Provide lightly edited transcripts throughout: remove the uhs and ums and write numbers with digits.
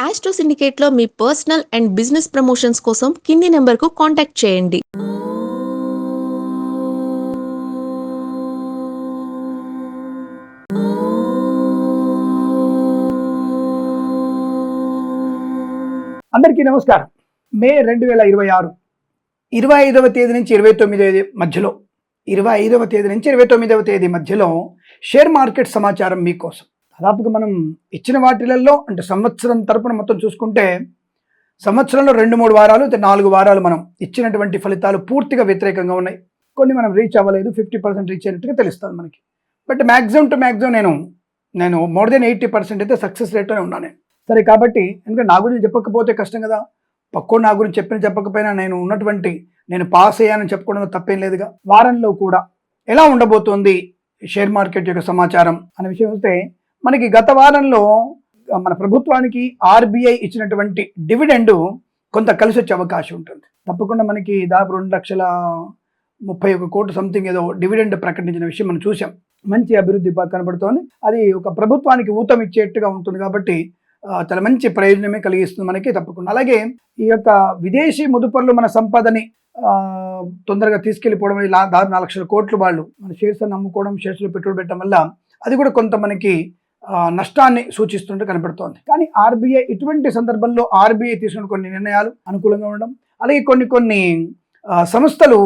Astro సిండికేట్లో మీ personal and business promotions కోసం కింది నెంబర్కు కాంటాక్ట్ చేయండి. అందరికీ నమస్కారం. మే 2026 25వ తేదీ నుంచి 29వ మధ్యలో 25వ తేదీ నుంచి 29వ తేదీ మధ్యలో షేర్ మార్కెట్ సమాచారం మీకోసం. దాదాపుగా మనం ఇచ్చిన వాటిలలో అంటే సంవత్సరం తరపున మొత్తం చూసుకుంటే సంవత్సరంలో 2-3 వారాలు 4 వారాలు మనం ఇచ్చినటువంటి ఫలితాలు పూర్తిగా వ్యతిరేకంగా ఉన్నాయి. కొన్ని మనం రీచ్ అవ్వలేదు, 50% రీచ్ అయినట్టుగా తెలుస్తుంది మనకి. బట్ మ్యాక్సిమం టు మ్యాక్సిమం నేను మోర్ దెన్ 80% అయితే సక్సెస్ రేట్లోనే ఉన్నాను. సరే, కాబట్టి ఎందుకంటే నా గురించి చెప్పకపోతే కష్టం కదా. పక్కోడు నా గురించి చెప్పకపోయినా నేను పాస్ అయ్యానని చెప్పుకోవడంలో తప్పేం లేదుగా. వారంలో కూడా ఎలా ఉండబోతోంది షేర్ మార్కెట్ యొక్క సమాచారం అనే విషయం వస్తే, మనకి గత వారంలో మన ప్రభుత్వానికి ఆర్బీఐ ఇచ్చినటువంటి డివిడెండ్ కొంత కలిసి వచ్చే అవకాశం ఉంటుంది. తప్పకుండా మనకి దాదాపు 2,31 కోట్లు సంథింగ్ ఏదో డివిడెండ్ ప్రకటించిన విషయం మనం చూసాం. మంచి అభివృద్ధి కనబడుతోంది. అది ఒక ప్రభుత్వానికి ఊతం ఇచ్చేట్టుగా ఉంటుంది కాబట్టి చాలా మంచి ప్రయోజనమే కలిగిస్తుంది మనకి తప్పకుండా. అలాగే ఈ యొక్క విదేశీ ముదుపర్లు మన సంపదని తొందరగా తీసుకెళ్ళిపోవడం, దాదాపు 4 లక్షల కోట్లు వాళ్ళు మన షేర్స్ అమ్ముకోవడం, షేర్స్లో పెట్టుబడి పెట్టడం వల్ల అది కూడా కొంత మనకి నష్టాన్ని సూచిస్తుంటే కనబడుతోంది. కానీ ఆర్బీఐ ఇటువంటి సందర్భంలో ఆర్బీఐ తీసుకున్న కొన్ని నిర్ణయాలు అనుకూలంగా ఉండడం, అలాగే కొన్ని సంస్థలు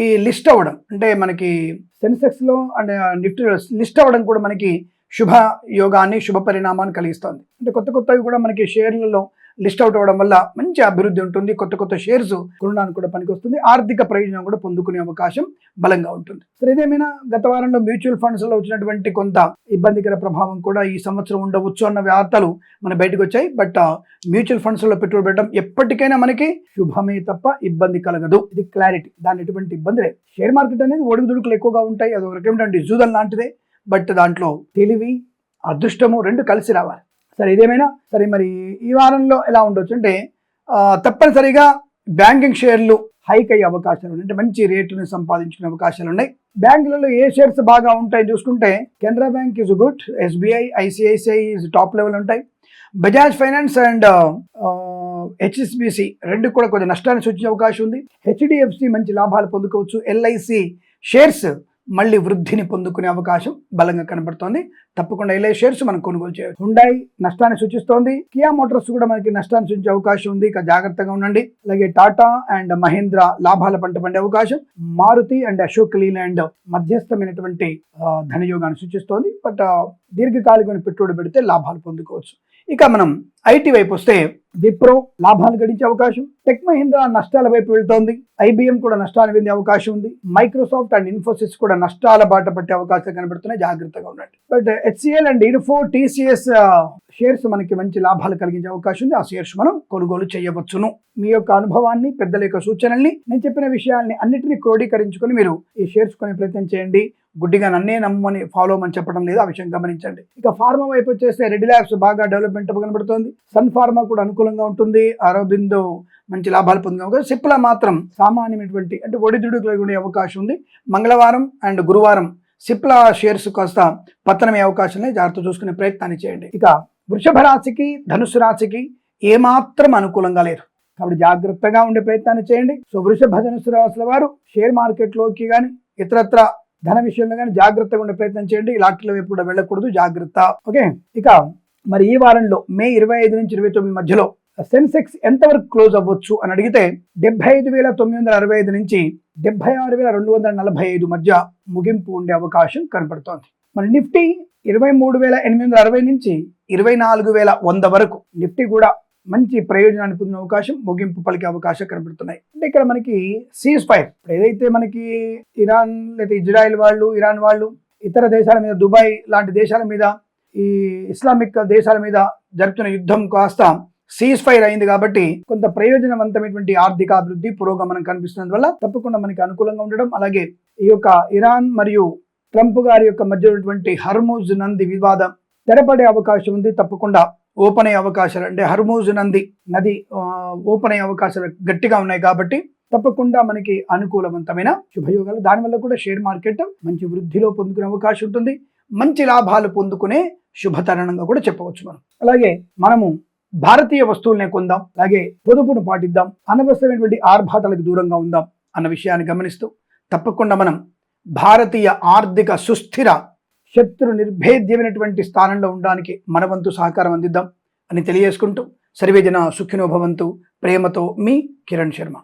ఈ లిస్ట్ అవ్వడం, అంటే మనకి సెన్సెక్స్లో అండ్ నిఫ్టీలో లిస్ట్ అవ్వడం కూడా మనకి శుభ యోగాన్ని, శుభ పరిణామాన్ని కలిగిస్తుంది. అంటే కొత్తవి కూడా మనకి షేర్లలో లిస్ట్ అవుట్ అవ్వడం వల్ల మంచి అభివృద్ధి ఉంటుంది. కొత్త షేర్స్ కొనడానికి కూడా పనికొస్తుంది. ఆర్థిక ప్రయోజనం కూడా పొందుకునే అవకాశం బలంగా ఉంటుంది. సరే, ఏదేమైనా గత వారంలో మ్యూచువల్ ఫండ్స్లో వచ్చినటువంటి కొంత ఇబ్బందికర ప్రభావం కూడా ఈ సంవత్సరం ఉండవచ్చు అన్న వార్తలు మన బయటకు వచ్చాయి. బట్ మ్యూచువల్ ఫండ్స్లో పెట్టుబడి పెట్టడం ఎప్పటికైనా మనకి శుభమే తప్ప ఇబ్బంది కలగదు. ఇది క్లారిటీ. దాని ఎటువంటి ఇబ్బంది లేదు. షేర్ మార్కెట్ అనేది ఒడుగుదుడుకులు ఎక్కువగా ఉంటాయి. అది ఒక రకమైనటువంటి జూదం లాంటిదే. బట్ దాంట్లో తెలివి, అదృష్టము 2 కలిసి రావాలి. సరే, ఇదేమైనా సరే, మరి ఈ వారంలో ఎలా ఉండొచ్చు అంటే తప్పనిసరిగా బ్యాంకింగ్ షేర్లు హైక్ అయ్యే అవకాశాలు ఉన్నాయి. అంటే మంచి రేటును సంపాదించుకునే అవకాశాలు ఉన్నాయి. బ్యాంకులలో ఏ షేర్స్ బాగా ఉంటాయి చూసుకుంటే Canara bank is good, SBI, ICICI top level ఉంటాయి. బజాజ్ ఫైనాన్స్ అండ్ హెచ్ఎస్బిసి 2 కూడా కొద్దిగా నష్టాన్ని సూచించే అవకాశం ఉంది. హెచ్డిఎఫ్సి మంచి లాభాలు పొందుకోవచ్చు. ఎల్ఐసి షేర్స్ మళ్ళీ వృద్ధిని పొందుకునే అవకాశం బలంగా కనబడుతోంది. తప్పకుండా ఎల్ఐ షేర్స్ మనం కొనుగోలు చేయవచ్చు. హుండాయ్ నష్టాన్ని సూచిస్తోంది. కియా మోటార్స్ కూడా మనకి నష్టాన్ని సూచించే అవకాశం ఉంది. ఇక జాగ్రత్తగా ఉండండి. అలాగే టాటా అండ్ మహీంద్రా లాభాల పంట పండే అవకాశం. మారుతి అండ్ అశోక్ లీలాండ్ మధ్యస్థమైనటువంటి ధనయోగాన్ని సూచిస్తోంది. బట్ దీర్ఘకాలికమైన పెట్టుబడి పెడితే లాభాలు పొందుకోవచ్చు. ఇక మనం ఐటీ వైపు వస్తే విప్రో లాభాలు గడించే అవకాశం. టెక్ మహీంద్రా నష్టాల వైపు వెళ్తోంది. ఐబిఎం కూడా నష్టాలు పొందే అవకాశం ఉంది. మైక్రోసాఫ్ట్ అండ్ ఇన్ఫోసిస్ కూడా నష్టాల బాట పట్టే అవకాశాలు కనబడుతున్నాయి. జాగ్రత్తగా ఉండండి. But HCl and info, TCS shares మనకి మంచి లాభాలు కలిగించే అవకాశం ఉంది. ఆ షేర్స్ మనం కొనుగోలు చేయవచ్చును. మీ యొక్క అనుభవాన్ని, పెద్దల యొక్క సూచనల్ని, నేను చెప్పిన విషయాల్ని అన్నిటినీ క్రోడీకరించుకొని మీరు ఈ షేర్స్ కొనే ప్రయత్నం చేయండి. గుడ్డిగా నన్నే నమ్మని ఫాలో అని చెప్పడం లేదు. ఆ విషయం గమనించండి. ఇక ఫార్మా వైపు వచ్చేస్తే రెడ్డి ల్యాబ్స్ బాగా డెవలప్మెంట్ కనబడుతోంది. సన్ ఫార్మా కూడా అనుకూలంగా ఉంటుంది. అరబిందో మంచి లాభాలు పొందుకోవచ్చు. సిప్లా మాత్రం సామాన్యమైనటువంటి అంటే ఒడిదుడుకులు ఉండే అవకాశం ఉంది. మంగళవారం అండ్ గురువారం సిప్లా షేర్స్ కాస్త పతనమే అవకాశం జాగ్రత్త చూసుకునే ప్రయత్నాన్ని చేయండి. ఇక వృషభ రాశికి, ధనుసు రాశికి ఏమాత్రం అనుకూలంగా లేరు. కాబట్టి జాగ్రత్తగా ఉండే ప్రయత్నాన్ని చేయండి. సో వృషభ, ధనుసు రాశుల వారు షేర్ మార్కెట్లోకి కానీ ఇతరత్ర ధన విషయంలో కానీ జాగ్రత్తగా ఉండే ప్రయత్నం చేయండి. ఇలాంటిలో వైపు కూడా వెళ్ళకూడదు. జాగ్రత్త. ఓకే. ఇక మరి ఈ వారంలో మే 25 నుంచి 29 మధ్యలో సెన్సెక్స్ ఎంతవరకు క్లోజ్ అవ్వచ్చు అని అడిగితే 75,965 నుంచి 76,245 మధ్య ముగింపు ఉండే అవకాశం కనపడుతోంది. మరి నిఫ్టీ 23,860 నుంచి 24,100 వరకు నిఫ్టీ కూడా మంచి ప్రయోజనాన్ని పొందిన అవకాశం, ముగింపు పలికే అవకాశం కనబడుతున్నాయి. అంటే ఇక్కడ మనకి సీజ్ ఫైర్ ఏదైతే మనకి ఇరాన్ లేదా ఇజ్రాయెల్ వాళ్ళు, ఇరాన్ వాళ్ళు ఇతర దేశాల మీద, దుబాయ్ లాంటి దేశాల మీద, ఈ ఇస్లామిక్ దేశాల మీద జరుపుతున్న యుద్ధం కాస్త సీజ్ ఫైర్ అయింది. కాబట్టి కొంత ప్రయోజనవంతమైనటువంటి ఆర్థిక అభివృద్ధి, పురోగమనం కనిపిస్తున్నందు వల్ల తప్పకుండా మనకి అనుకూలంగా ఉండడం, అలాగే ఈ యొక్క ఇరాన్ మరియు ట్రంప్ గారి యొక్క మధ్య ఉన్నటువంటి హర్మూజ్ నంది వివాదం తెరపడే అవకాశం ఉంది. తప్పకుండా ఓపెన్ అయ్యే అవకాశాలు, అంటే హర్మూజ్ నది ఓపెన్ అయ్యే అవకాశాలు గట్టిగా ఉన్నాయి. కాబట్టి తప్పకుండా మనకి అనుకూలవంతమైన శుభయోగాలు. దానివల్ల కూడా షేర్ మార్కెట్ మంచి వృద్ధిలో పొందుకునే అవకాశం ఉంటుంది. మంచి లాభాలు పొందుకునే శుభతరుణంగా కూడా చెప్పవచ్చు మనం. అలాగే మనము భారతీయ వస్తువులనే కొందాం, అలాగే పొదుపును పాటిద్దాం, అనవసరమైనటువంటి ఆర్భాటాలకు దూరంగా ఉందాం అన్న విషయాన్ని గమనిస్తూ తప్పకుండా మనం భారతీయ ఆర్థిక సుస్థిర శత్రు నిర్భేద్యమైనటువంటి స్థానంలో ఉండడానికి మన వంతు సహకారం అందిద్దాం అని తెలియజేసుకుంటూ సర్వేజన సుఖినో భవంతు. ప్రేమతో మీ కిరణ్ శర్మ.